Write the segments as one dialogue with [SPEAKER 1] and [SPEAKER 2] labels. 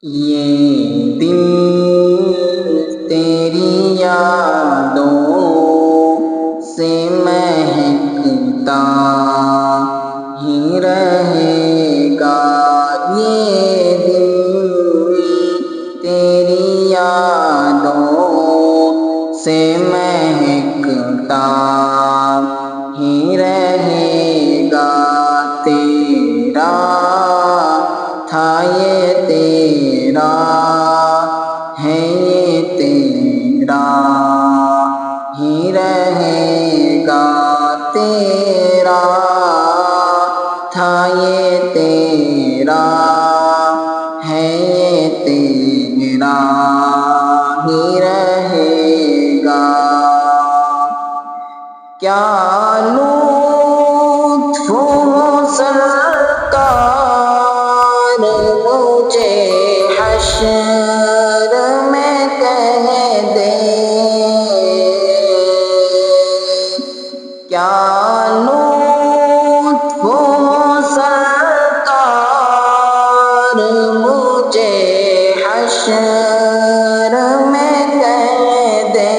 [SPEAKER 1] یہ دل تیری یادوں سے مہکتا ہی رہے گا، یہ دل تیری یادوں سے مہکتا ہی رہے گا، تیرا تھا یہ تیرا ہے یہ تیرا ہی رہے گا، تیرا تھا یہ تیرا ہے یہ تیرا ہی رہے گا۔ کیا لطف ہو سرکار مجھے حشر میں کہہ دے، کیا لطف ہو سرکار مجھے حشر میں کہہ دے،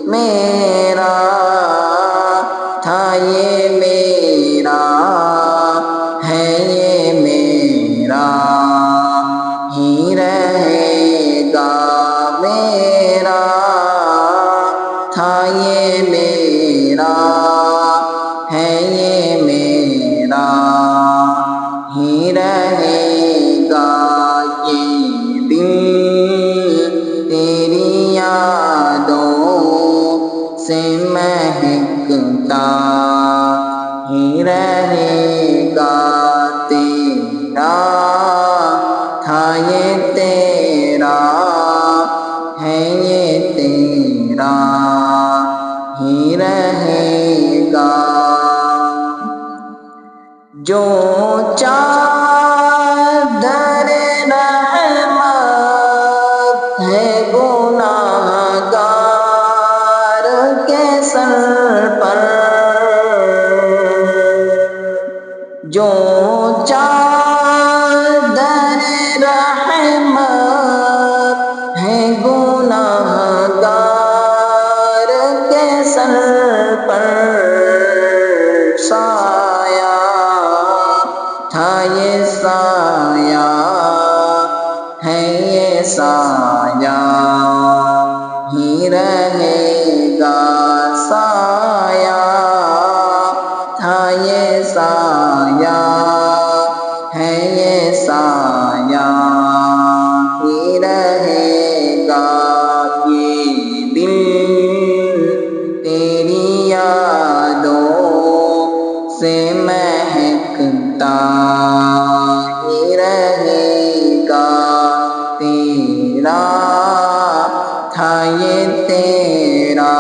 [SPEAKER 1] میرا تھا یہ میرا ہے یہ میرا ہی رہے گا، میرا تھا یہ میرا ہے یہ میرا ہی رہے گا، یہ دل تیری یادوں سے مہکتا ہی رہے گا، تیرا تھا یہ تیرا ہے یہ تیرا ہی رہے گا۔ جو چادر رحمت ہے گناہ گار کے سر پر، جو چادر رحمت ہے گناہ گار کے سر پر، سایہ تھا یہ سایہ ہے یہ سایہ ہی رہے گا، سایہ تھا یہ سایہ ہے یہ سایہ ہی رہے گا، یہ دل تیری یادوں سے مہکتا ہی رہے گا، تیرا تھا یہ تیرا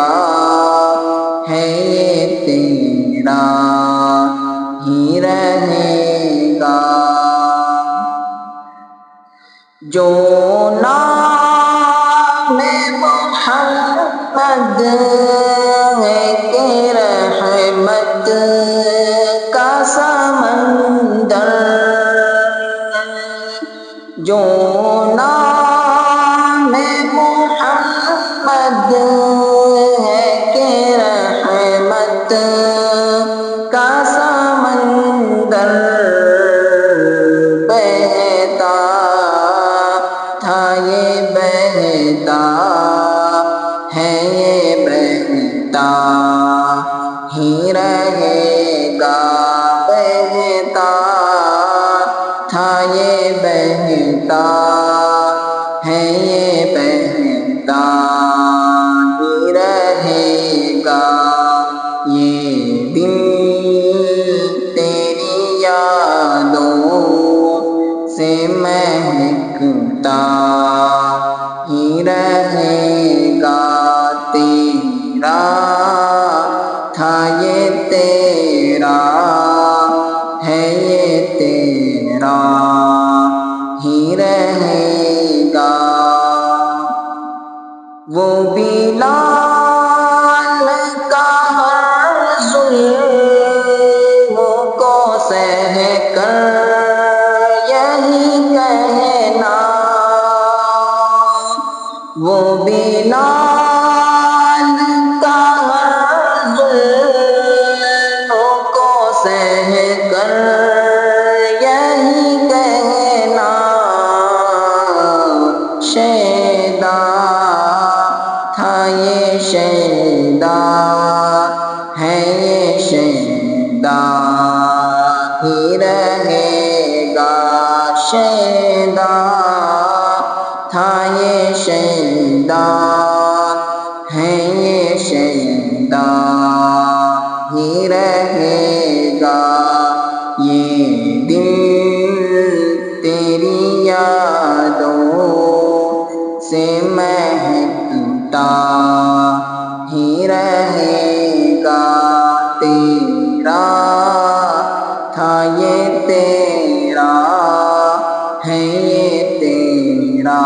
[SPEAKER 1] ہے یہ تیرا ہی رہے گا۔ جو نام محمد ہے کہ رحمت کا سمندر، جو نام محمد ہے کہ رحمت کا سمندر، بہتا تھا یہ بہتا ہے یہ بہتا ہی رہے گا، بہتا تھا یہ بہتا ہے یہ بہتا ہی رہے گا، یہ دل تیری یادوں سے مہکتا ہی رہے گا، تیرا تھا یہ تیرا ہے یہ تیرا ہی رہے گا، وہ بلال کا ہر ظلم کو سہ کر یہی کہنا وہ بلال کا ہر ظلموں کو سہ کر یہی کہنا شیدا تھا یہ شیدا ہے یہ شیدا ہی رہے گا شیدا تھا یہ شیدا ہے یہ شیدا ہی رہے گا یہ دل تیری یادوں سے مہکتا ہی رہے گا تیرا تھا یہ تیرا ہے یہ تیرا